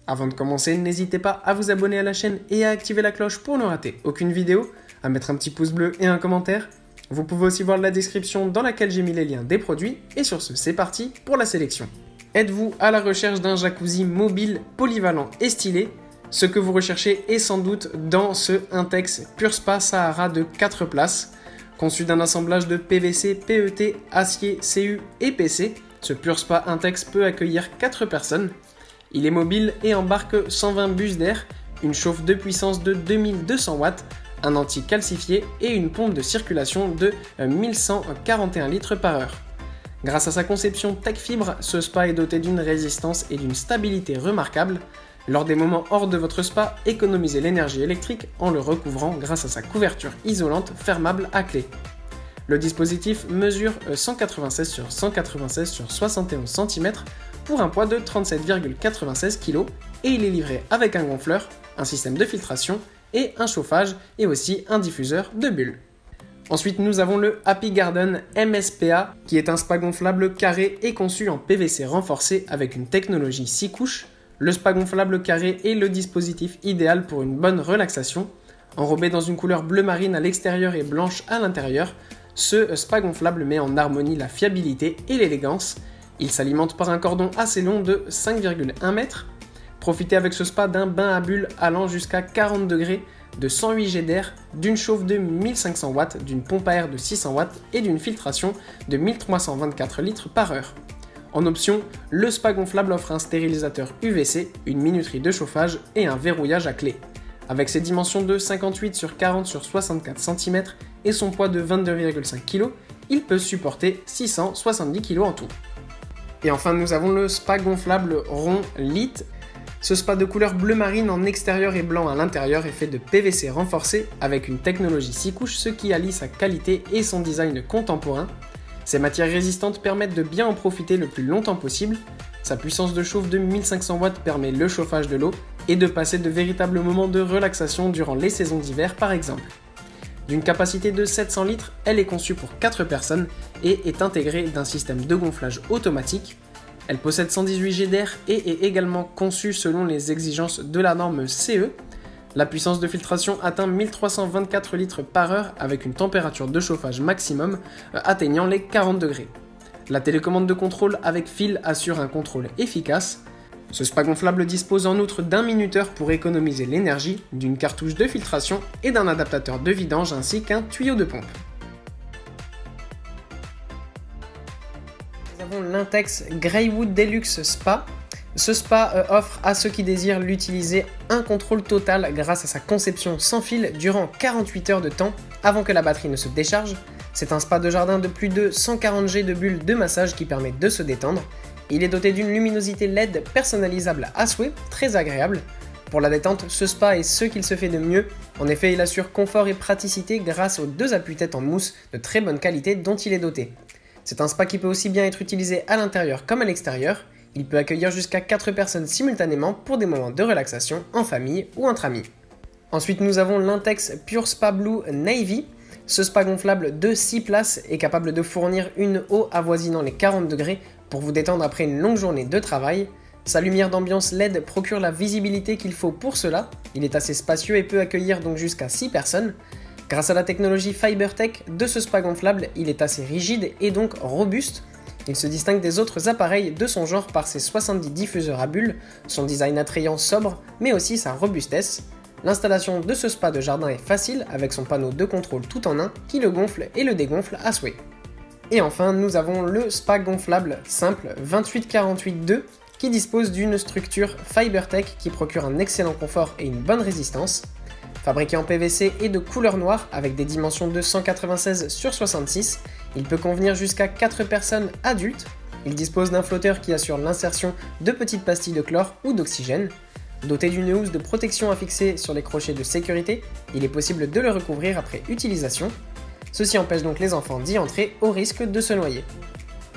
Avant de commencer, n'hésitez pas à vous abonner à la chaîne et à activer la cloche pour ne rater aucune vidéo, à mettre un petit pouce bleu et un commentaire. Vous pouvez aussi voir la description dans laquelle j'ai mis les liens des produits. Et sur ce, c'est parti pour la sélection. Êtes-vous à la recherche d'un jacuzzi mobile, polyvalent et stylé? Ce que vous recherchez est sans doute dans ce Intex Pure Spa Sahara de 4 places. Conçu d'un assemblage de PVC, PET, acier, CU et PC, ce Pure Spa Intex peut accueillir 4 personnes. Il est mobile et embarque 120 bus d'air, une chauffe de puissance de 2200 watts, un anti-calcifié et une pompe de circulation de 1141 litres par heure. Grâce à sa conception Tech Fibre, ce spa est doté d'une résistance et d'une stabilité remarquables. Lors des moments hors de votre spa, économisez l'énergie électrique en le recouvrant grâce à sa couverture isolante fermable à clé. Le dispositif mesure 196 sur 196 sur 71 cm pour un poids de 37,96 kg et il est livré avec un gonfleur, un système de filtration et un chauffage et aussi un diffuseur de bulles. Ensuite, nous avons le Happy Garden MSPA qui est un spa gonflable carré et conçu en PVC renforcé avec une technologie 6 couches. Le spa gonflable carré est le dispositif idéal pour une bonne relaxation. Enrobé dans une couleur bleu marine à l'extérieur et blanche à l'intérieur, ce spa gonflable met en harmonie la fiabilité et l'élégance. Il s'alimente par un cordon assez long de 5,1 mètres. Profitez avec ce spa d'un bain à bulles allant jusqu'à 40 degrés, de 108 G d'air, d'une chauffe de 1500 watts, d'une pompe à air de 600 watts et d'une filtration de 1324 litres par heure. En option, le spa gonflable offre un stérilisateur UVC, une minuterie de chauffage et un verrouillage à clé. Avec ses dimensions de 58 sur 40 sur 64 cm et son poids de 22,5 kg, il peut supporter 670 kg en tout. Et enfin, nous avons le spa gonflable rond Lite. Ce spa de couleur bleu marine en extérieur et blanc à l'intérieur est fait de PVC renforcé avec une technologie 6 couches, ce qui allie sa qualité et son design contemporain. Ces matières résistantes permettent de bien en profiter le plus longtemps possible. Sa puissance de chauffe de 1500 watts permet le chauffage de l'eau et de passer de véritables moments de relaxation durant les saisons d'hiver par exemple. D'une capacité de 700 litres, elle est conçue pour 4 personnes et est intégrée d'un système de gonflage automatique. Elle possède 118 G d'air et est également conçue selon les exigences de la norme CE. La puissance de filtration atteint 1324 litres par heure avec une température de chauffage maximum atteignant les 40 degrés. La télécommande de contrôle avec fil assure un contrôle efficace. Ce spa gonflable dispose en outre d'un minuteur pour économiser l'énergie, d'une cartouche de filtration et d'un adaptateur de vidange ainsi qu'un tuyau de pompe. Nous avons l'Intex Greywood Deluxe Spa. Ce spa offre à ceux qui désirent l'utiliser un contrôle total grâce à sa conception sans fil durant 48 heures de temps avant que la batterie ne se décharge. C'est un spa de jardin de plus de 140 G de bulles de massage qui permet de se détendre. Il est doté d'une luminosité LED personnalisable à souhait, très agréable. Pour la détente, ce spa est ce qu'il se fait de mieux. En effet, il assure confort et praticité grâce aux 2 appuis-têtes en mousse de très bonne qualité dont il est doté. C'est un spa qui peut aussi bien être utilisé à l'intérieur comme à l'extérieur. Il peut accueillir jusqu'à 4 personnes simultanément pour des moments de relaxation en famille ou entre amis. Ensuite, nous avons l'Intex Pure Spa Blue Navy. Ce spa gonflable de 6 places est capable de fournir une eau avoisinant les 40 degrés pour vous détendre après une longue journée de travail. Sa lumière d'ambiance LED procure la visibilité qu'il faut pour cela. Il est assez spacieux et peut accueillir donc jusqu'à 6 personnes. Grâce à la technologie FiberTech de ce spa gonflable, il est assez rigide et donc robuste. Il se distingue des autres appareils de son genre par ses 70 diffuseurs à bulles, son design attrayant sobre, mais aussi sa robustesse. L'installation de ce spa de jardin est facile avec son panneau de contrôle tout en un qui le gonfle et le dégonfle à souhait. Et enfin, nous avons le spa gonflable simple 2848-2 qui dispose d'une structure FiberTech qui procure un excellent confort et une bonne résistance. Fabriqué en PVC et de couleur noire avec des dimensions de 196 sur 66, il peut convenir jusqu'à 4 personnes adultes. Il dispose d'un flotteur qui assure l'insertion de petites pastilles de chlore ou d'oxygène. Doté d'une housse de protection affixée sur les crochets de sécurité, il est possible de le recouvrir après utilisation. Ceci empêche donc les enfants d'y entrer au risque de se noyer.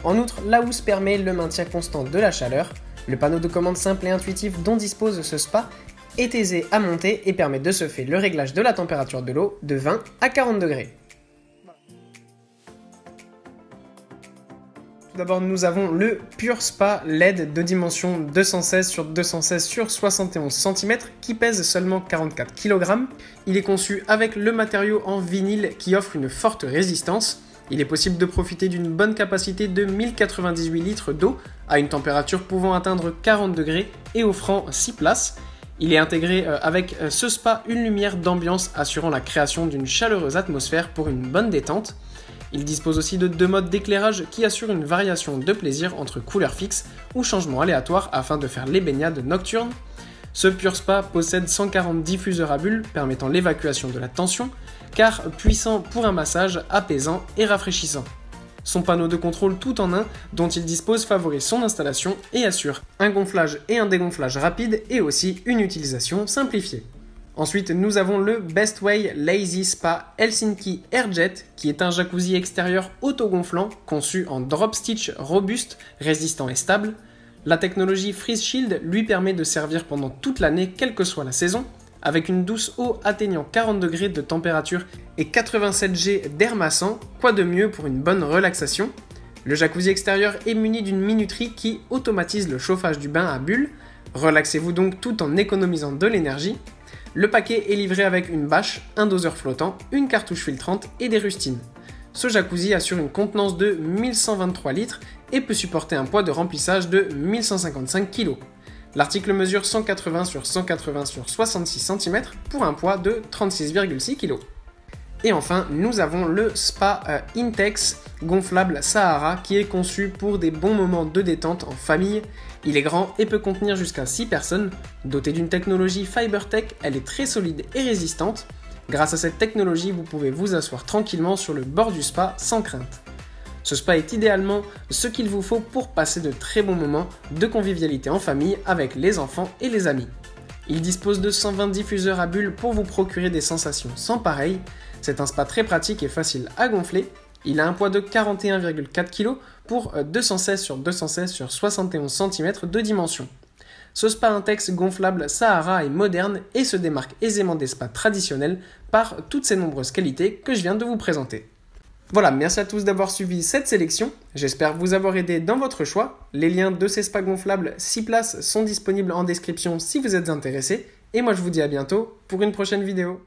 En outre, la housse permet le maintien constant de la chaleur. Le panneau de commande simple et intuitif dont dispose ce spa est aisé à monter et permet de se faire le réglage de la température de l'eau de 20 à 40 degrés. Tout d'abord, nous avons le Pure Spa LED de dimension 216 sur 216 sur 71 cm qui pèse seulement 44 kg. Il est conçu avec le matériau en vinyle qui offre une forte résistance. Il est possible de profiter d'une bonne capacité de 1098 litres d'eau à une température pouvant atteindre 40 degrés et offrant 6 places. Il est intégré avec ce spa une lumière d'ambiance assurant la création d'une chaleureuse atmosphère pour une bonne détente. Il dispose aussi de 2 modes d'éclairage qui assurent une variation de plaisir entre couleurs fixes ou changements aléatoires afin de faire les baignades nocturnes. Ce Pure Spa possède 140 diffuseurs à bulles permettant l'évacuation de la tension, car puissant pour un massage apaisant et rafraîchissant. Son panneau de contrôle tout en un dont il dispose favorise son installation et assure un gonflage et un dégonflage rapide et aussi une utilisation simplifiée. Ensuite, nous avons le Bestway Lazy Spa Helsinki Airjet qui est un jacuzzi extérieur autogonflant conçu en drop stitch robuste, résistant et stable. La technologie Freeze Shield lui permet de servir pendant toute l'année quelle que soit la saison, avec une douce eau atteignant 40 degrés de température et 87 G d'air massant, quoi de mieux pour une bonne relaxation. Le jacuzzi extérieur est muni d'une minuterie qui automatise le chauffage du bain à bulles. Relaxez-vous donc tout en économisant de l'énergie. Le paquet est livré avec une bâche, un doseur flottant, une cartouche filtrante et des rustines. Ce jacuzzi assure une contenance de 1123 litres et peut supporter un poids de remplissage de 1155 kg. L'article mesure 180 sur 180 sur 66 cm pour un poids de 36,6 kg. Et enfin, nous avons le Spa Intex gonflable Sahara qui est conçu pour des bons moments de détente en famille. Il est grand et peut contenir jusqu'à 6 personnes. Doté d'une technologie FiberTech, elle est très solide et résistante. Grâce à cette technologie, vous pouvez vous asseoir tranquillement sur le bord du spa sans crainte. Ce spa est idéalement ce qu'il vous faut pour passer de très bons moments de convivialité en famille avec les enfants et les amis. Il dispose de 120 diffuseurs à bulles pour vous procurer des sensations sans pareil. C'est un spa très pratique et facile à gonfler. Il a un poids de 41,4 kg pour 216 sur 216 sur 71 cm de dimension. Ce Spa Intex gonflable Sahara est moderne et se démarque aisément des spas traditionnels par toutes ces nombreuses qualités que je viens de vous présenter. Voilà, merci à tous d'avoir suivi cette sélection. J'espère vous avoir aidé dans votre choix. Les liens de ces spas gonflables 6 places sont disponibles en description si vous êtes intéressé. Et moi je vous dis à bientôt pour une prochaine vidéo.